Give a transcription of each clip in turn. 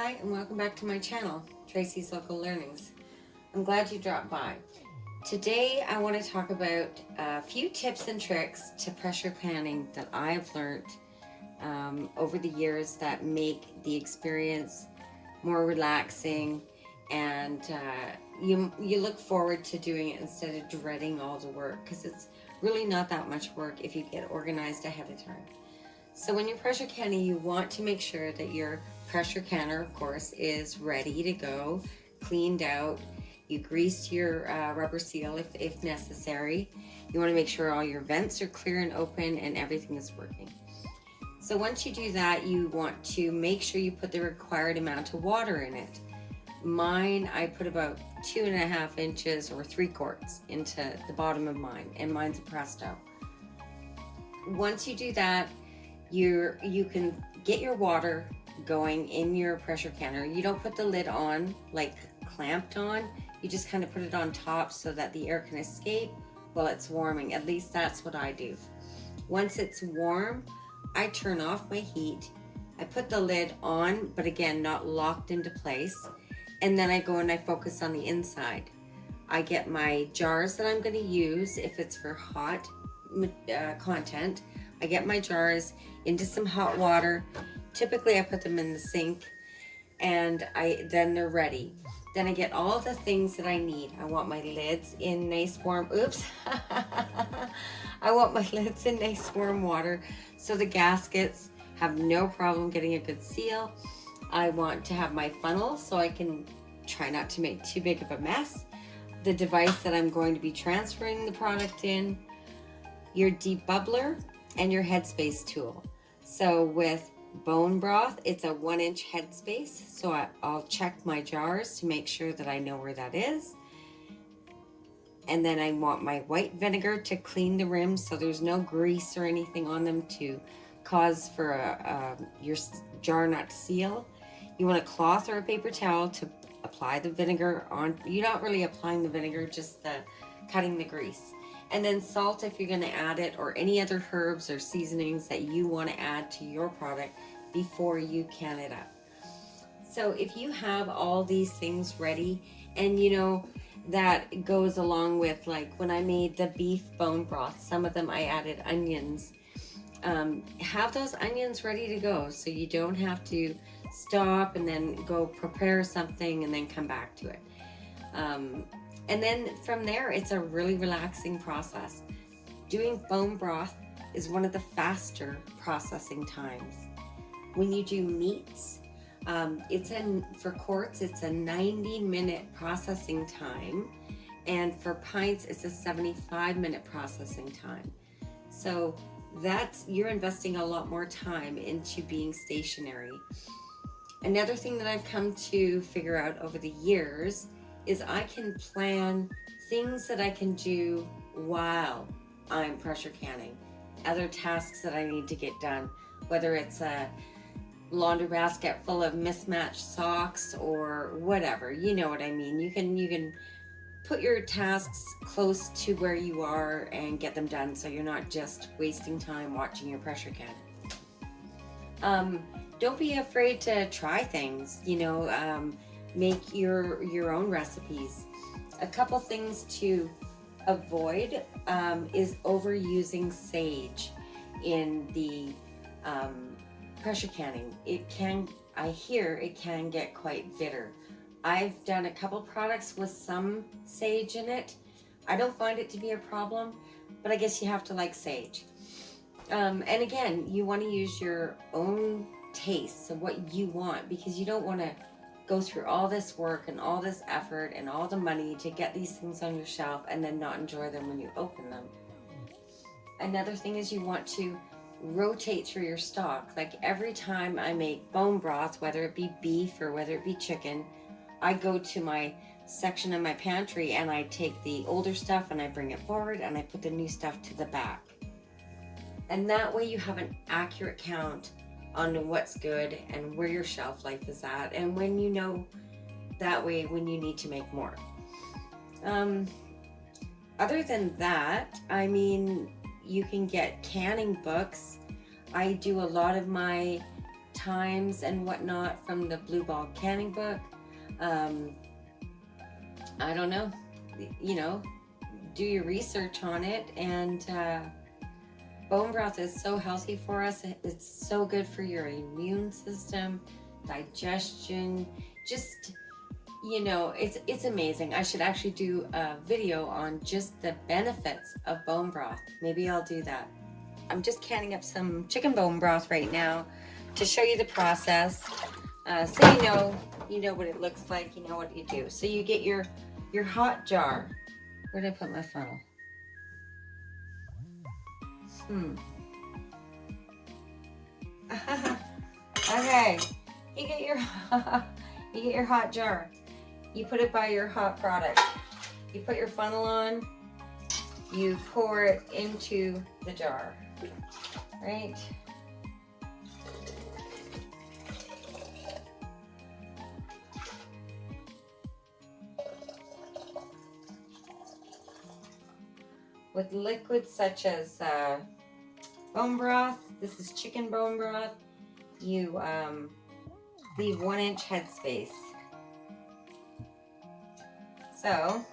Hi, and welcome back to my channel, Tracy's Local Learnings. I'm glad you dropped by. Today I want to talk about a few tips and tricks to pressure canning that I've learned over the years that make the experience more relaxing, and you look forward to doing it instead of dreading all the work, because it's really not that much work if you get organized ahead of time. So when you're pressure canning, you want to make sure that your pressure canner, of course, is ready to go, cleaned out. You grease your rubber seal if necessary. You want to make sure all your vents are clear and open and everything is working. So once you do that, you want to make sure you put the required amount of water in it. Mine, I put about 2.5 inches or 3/4 into the bottom of mine, and mine's a Presto. Once you do that, you can get your water going in your pressure canner. You don't put the lid on, like clamped on. You just kind of put it on top so that the air can escape while it's warming. At least that's what I do. Once it's warm, I turn off my heat. I put the lid on, but again, not locked into place. And then I go and I focus on the inside. I get my jars that I'm going to use if it's for hot content. I get my jars into some hot water. Typically I put them in the sink, and then they're ready. Then I get all the things that I need. I want my lids in nice warm, I want my lids in nice warm water so the gaskets have no problem getting a good seal. I want to have my funnel so I can try not to make too big of a mess. The device that I'm going to be transferring the product in, your debubbler, and your headspace tool. So with bone broth, it's a 1-inch headspace. So I'll check my jars to make sure that I know where that is. And then I want my white vinegar to clean the rims so there's no grease or anything on them to cause for your jar not to seal. You want a cloth or a paper towel to apply the vinegar on. You're not really applying the vinegar, just cutting the grease. And then salt if you're going to add it, or any other herbs or seasonings that you want to add to your product before you can it up. So if you have all these things ready, and that goes along with, like when I made the beef bone broth, some of them I added onions. Have those onions ready to go so you don't have to stop and then go prepare something and then come back to it. And then from there, it's a really relaxing process. Doing bone broth is one of the faster processing times. When you do meats, for quarts, it's a 90-minute processing time. And for pints, it's a 75-minute processing time. So you're investing a lot more time into being stationary. Another thing that I've come to figure out over the years is I can plan things that I can do while I'm pressure canning. Other tasks that I need to get done, whether it's a laundry basket full of mismatched socks or whatever, you know what I mean. You can put your tasks close to where you are and get them done so you're not just wasting time watching your pressure can. Don't be afraid to try things, make your own recipes. A couple things to avoid is overusing sage in the pressure canning. I hear it can get quite bitter. I've done a couple products with some sage in it. I don't find it to be a problem, but I guess you have to like sage. And again, you want to use your own taste of what you want, because you don't want to go through all this work and all this effort and all the money to get these things on your shelf and then not enjoy them when you open them. Another thing is you want to rotate through your stock. Like every time I make bone broth, whether it be beef or whether it be chicken, I go to my section in my pantry and I take the older stuff and I bring it forward and I put the new stuff to the back. And that way you have an accurate count on what's good and where your shelf life is at, and when that way when you need to make more. Other than that, you can get canning books. I do a lot of my times and whatnot from the Blue Ball canning book. I don't know, you know, do your research on it. And bone broth is so healthy for us. It's so good for your immune system, digestion, just, you know, it's amazing. I should actually do a video on just the benefits of bone broth. Maybe I'll do that. I'm just canning up some chicken bone broth right now to show you the process. So you know what it looks like, you know what you do. So you get your hot jar. Where did I put my funnel? Okay, you get your hot jar. You put it by your hot product. You put your funnel on. You pour it into the jar, right? With liquids such as bone broth, this is chicken bone broth, you leave 1 inch headspace. So,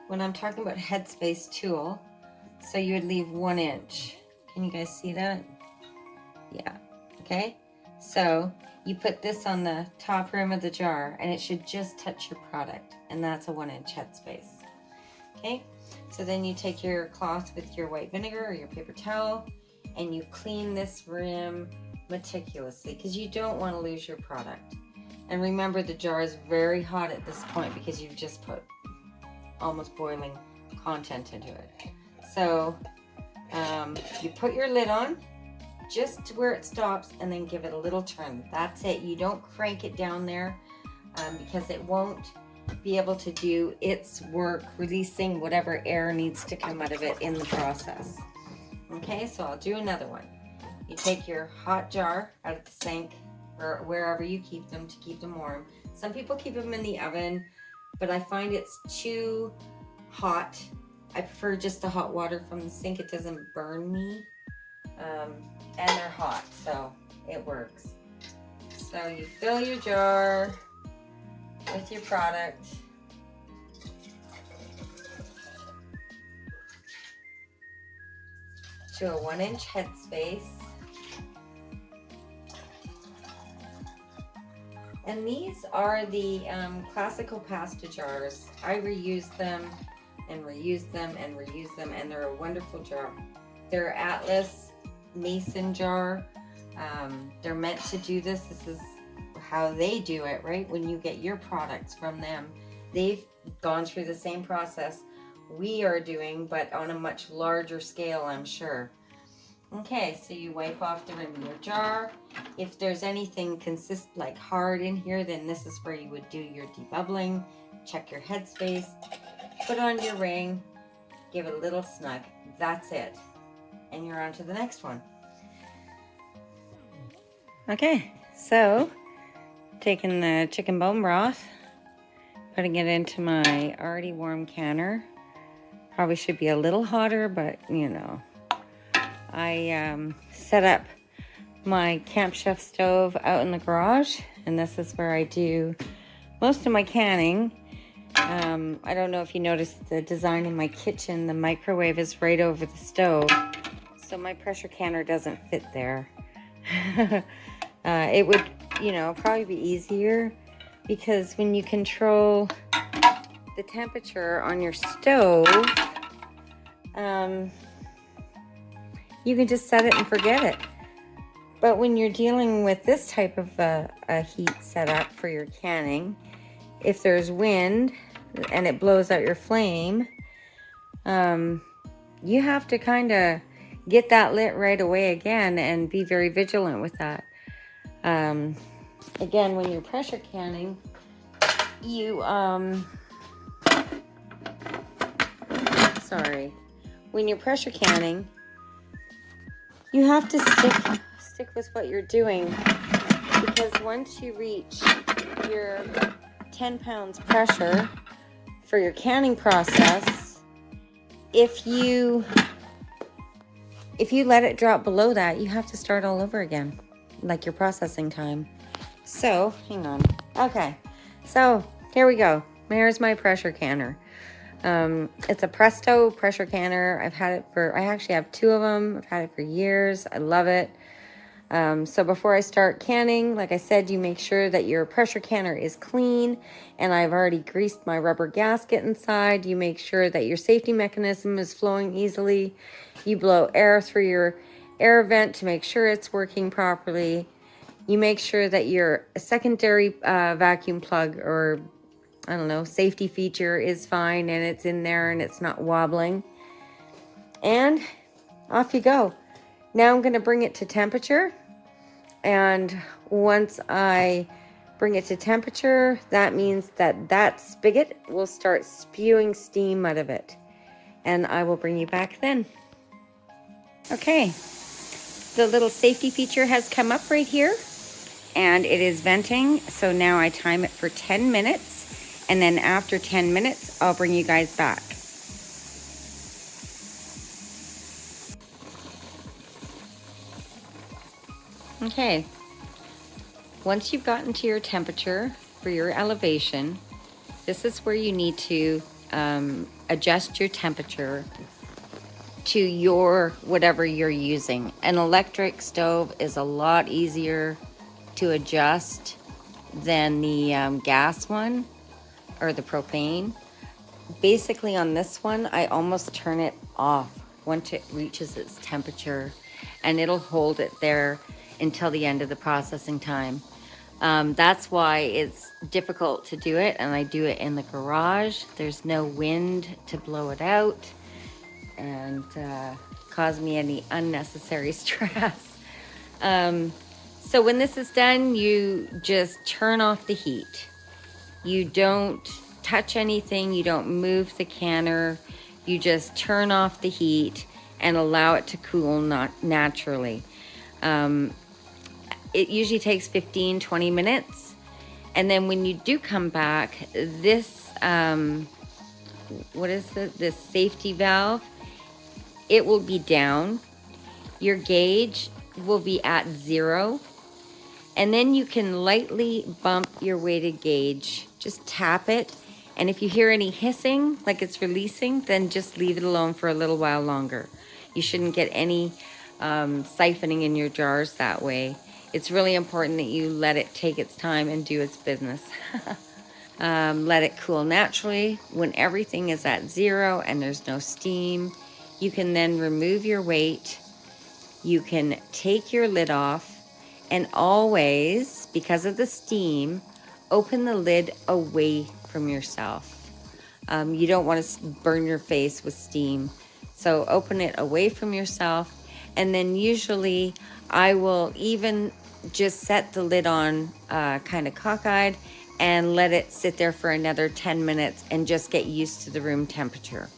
when I'm talking about headspace tool, so you would leave 1 inch. Can you guys see that? Yeah, okay. So you put this on the top rim of the jar and it should just touch your product, and that's a 1 inch headspace. Okay, so then you take your cloth with your white vinegar or your paper towel and you clean this rim meticulously because you don't want to lose your product. And remember, the jar is very hot at this point because you've just put almost boiling content into it. So you put your lid on just to where it stops and then give it a little turn. That's it. You don't crank it down there because it won't be able to do its work releasing whatever air needs to come out of it in the process. Okay, so I'll do another one. You take your hot jar out of the sink or wherever you keep them to keep them warm. Some people keep them in the oven, but I find it's too hot. I prefer just the hot water from the sink. It doesn't burn me. And they're hot, so it works. So you fill your jar with your product. To a 1 inch headspace. And these are the classical pasta jars. I reuse them and reuse them and reuse them, and they're a wonderful jar. They're Atlas mason jar. They're meant to do this. This is how they do it, right? When you get your products from them, they've gone through the same process we are doing, but on a much larger scale, I'm sure. Okay, so you wipe off the rim of your jar. If there's anything like hard in here, then this is where you would do your debubbling. Check your headspace, put on your ring, give it a little snug. That's it. And you're on to the next one. Okay, so taking the chicken bone broth, putting it into my already warm canner. Probably should be a little hotter, but you know. I set up my Camp Chef stove out in the garage, and this is where I do most of my canning. I don't know if you noticed the design in my kitchen. The microwave is right over the stove, so my pressure canner doesn't fit there. It would, you know, probably be easier because when you control the temperature on your stove, you can just set it and forget it. But when you're dealing with this type of a heat setup for your canning, if there's wind and it blows out your flame, you have to kind of get that lit right away again and be very vigilant with that. Again, when you're pressure canning, when you're pressure canning, you have to stick with what you're doing, because once you reach your 10 pounds pressure for your canning process, if you if you let it drop below that, you have to start all over again, like your processing time. So, hang on. Okay, so here we go. Here's my pressure canner. It's a Presto pressure canner. I actually have 2 of them. I've had it for years. I love it. So before I start canning, like I said, you make sure that your pressure canner is clean, and I've already greased my rubber gasket inside. You make sure that your safety mechanism is flowing easily. You blow air through your air vent to make sure it's working properly. You make sure that your secondary vacuum plug, or I don't know, safety feature is fine and it's in there and it's not wobbling. And off you go. Now I'm going to bring it to temperature. And once I bring it to temperature, that means that spigot will start spewing steam out of it. And I will bring you back then. Okay, the little safety feature has come up right here, and it is venting. So now I time it for 10 minutes, and then after 10 minutes, I'll bring you guys back. Okay, once you've gotten to your temperature for your elevation, this is where you need to adjust your temperature to your whatever you're using. An electric stove is a lot easier to adjust than the gas one or the propane. Basically on this one, I almost turn it off once it reaches its temperature, and it'll hold it there until the end of the processing time. That's why it's difficult to do it, and I do it in the garage. There's no wind to blow it out and cause me any unnecessary stress. So when this is done, you just turn off the heat. You don't touch anything, you don't move the canner, you just turn off the heat and allow it to cool naturally. It usually takes 15-20 minutes, and then when you do come back, this this safety valve, it will be down. Your gauge will be at 0, and then you can lightly bump your weighted gauge. Just tap it, and if you hear any hissing like it's releasing, then just leave it alone for a little while longer. You shouldn't get any siphoning in your jars that way. It's really important that you let it take its time and do its business. Let it cool naturally. When everything is at 0 and there's no steam, you can then remove your weight. You can take your lid off, and always, because of the steam, open the lid away from yourself. You don't want to burn your face with steam. So open it away from yourself, and then usually I will even just set the lid on kind of cockeyed and let it sit there for another 10 minutes and just get used to the room temperature.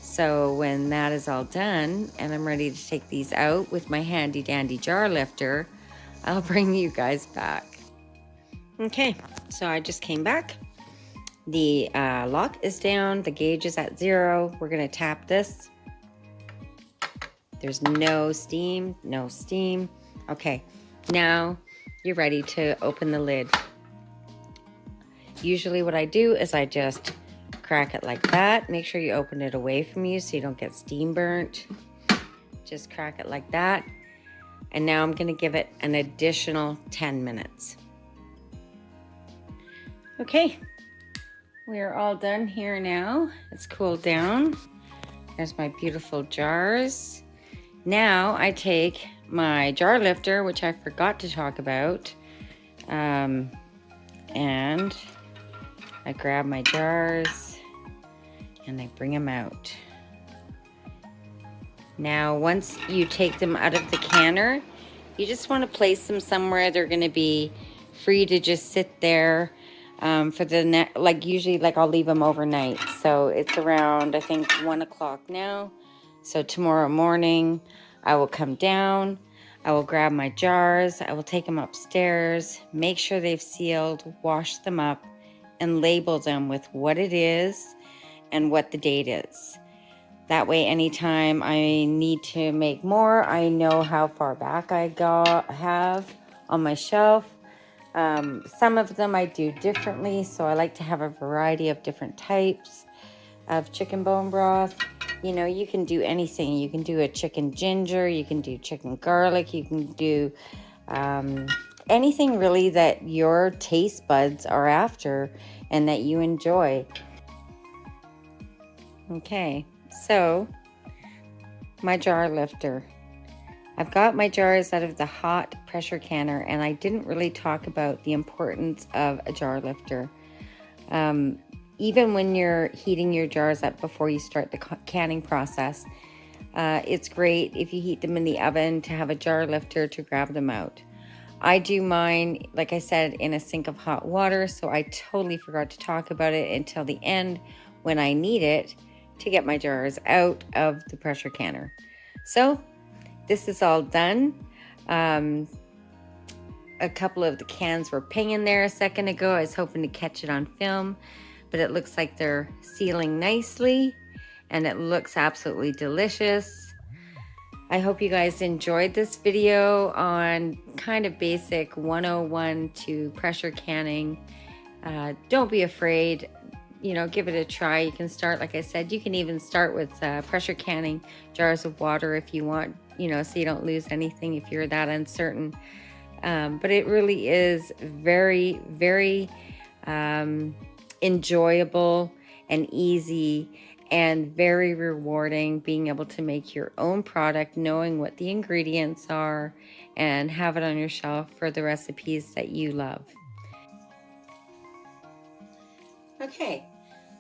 So when that is all done and I'm ready to take these out with my handy dandy jar lifter, I'll bring you guys back. Okay, so I just came back. The lock is down, the gauge is at 0. We're gonna tap this. There's no steam, no steam. Okay, now you're ready to open the lid. Usually what I do is I just crack it like that. Make sure you open it away from you so you don't get steam burnt. Just crack it like that. And now I'm gonna give it an additional 10 minutes. Okay, we are all done here now. It's cooled down. There's my beautiful jars. Now I take my jar lifter, which I forgot to talk about, and I grab my jars and I bring them out. Now, once you take them out of the canner, you just want to place them somewhere they're going to be free to just sit there for the usually I'll leave them overnight. So it's around, I think, 1 o'clock now. So tomorrow morning I will come down, I will grab my jars, I will take them upstairs, make sure they've sealed, wash them up, and label them with what it is and what the date is. That way, anytime I need to make more, I know how far back I have on my shelf. Some of them I do differently, so I like to have a variety of different types of chicken bone broth. You know, you can do anything. You can do a chicken ginger, you can do chicken garlic, you can do anything really that your taste buds are after and that you enjoy. Okay, so my jar lifter. I've got my jars out of the hot pressure canner, and I didn't really talk about the importance of a jar lifter. Even when you're heating your jars up before you start the canning process, it's great if you heat them in the oven to have a jar lifter to grab them out. I do mine, like I said, in a sink of hot water, so I totally forgot to talk about it until the end when I need it to get my jars out of the pressure canner. So this is all done. A couple of the cans were pinging there a second ago. I was hoping to catch it on film, but it looks like they're sealing nicely and it looks absolutely delicious. I hope you guys enjoyed this video on kind of basic 101 to pressure canning. Don't be afraid, you know, give it a try. You can start, like I said, you can even start with pressure canning jars of water if you want, you know, so you don't lose anything if you're that uncertain. But it really is very, very enjoyable and easy and very rewarding being able to make your own product, knowing what the ingredients are, and have it on your shelf for the recipes that you love. Okay,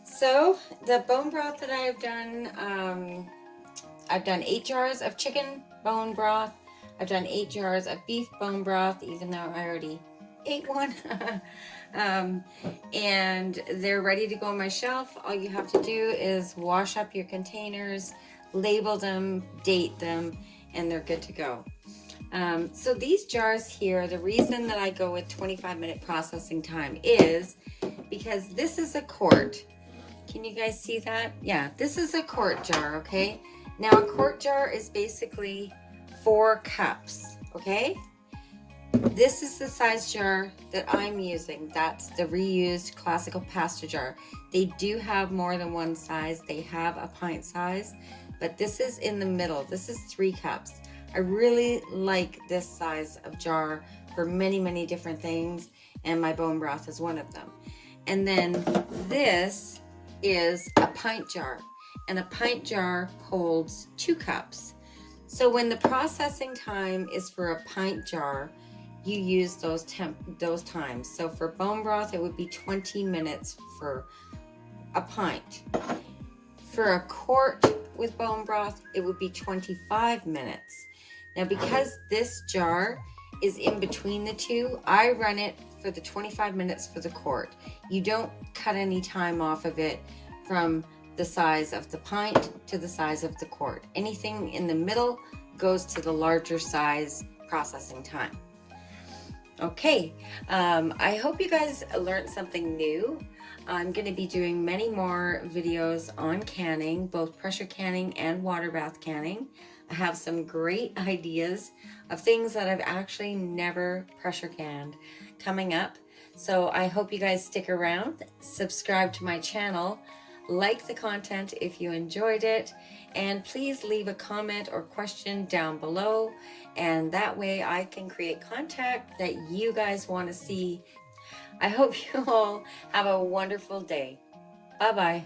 so the bone broth that I've done 8 jars of chicken bone broth. I've done 8 jars of beef bone broth, even though I already ate one. And they're ready to go on my shelf. All you have to do is wash up your containers, label them, date them, and they're good to go. So these jars here, the reason that I go with 25-minute processing time is because this is a quart. Can you guys see that? Yeah, this is a quart jar, okay? Now a quart jar is basically 4 cups, okay? This is the size jar that I'm using. That's the reused classical pasta jar. They do have more than one size. They have a pint size, but this is in the middle. This is 3 cups. I really like this size of jar for many, many different things, and my bone broth is one of them. And then this is a pint jar, and a pint jar holds 2 cups. So when the processing time is for a pint jar, you use those times. So for bone broth, it would be 20 minutes for a pint. For a quart with bone broth, it would be 25 minutes. Now, because this jar is in between the two, I run it for the 25 minutes for the quart. You don't cut any time off of it from the size of the pint to the size of the quart. Anything in the middle goes to the larger size processing time. Okay, I hope you guys learned something new. I'm going to be doing many more videos on canning, both pressure canning and water bath canning. I have some great ideas of things that I've actually never pressure canned coming up. So I hope you guys stick around, subscribe to my channel, like the content if you enjoyed it, and please leave a comment or question down below, and that way I can create content that you guys want to see. I hope you all have a wonderful day. Bye-bye.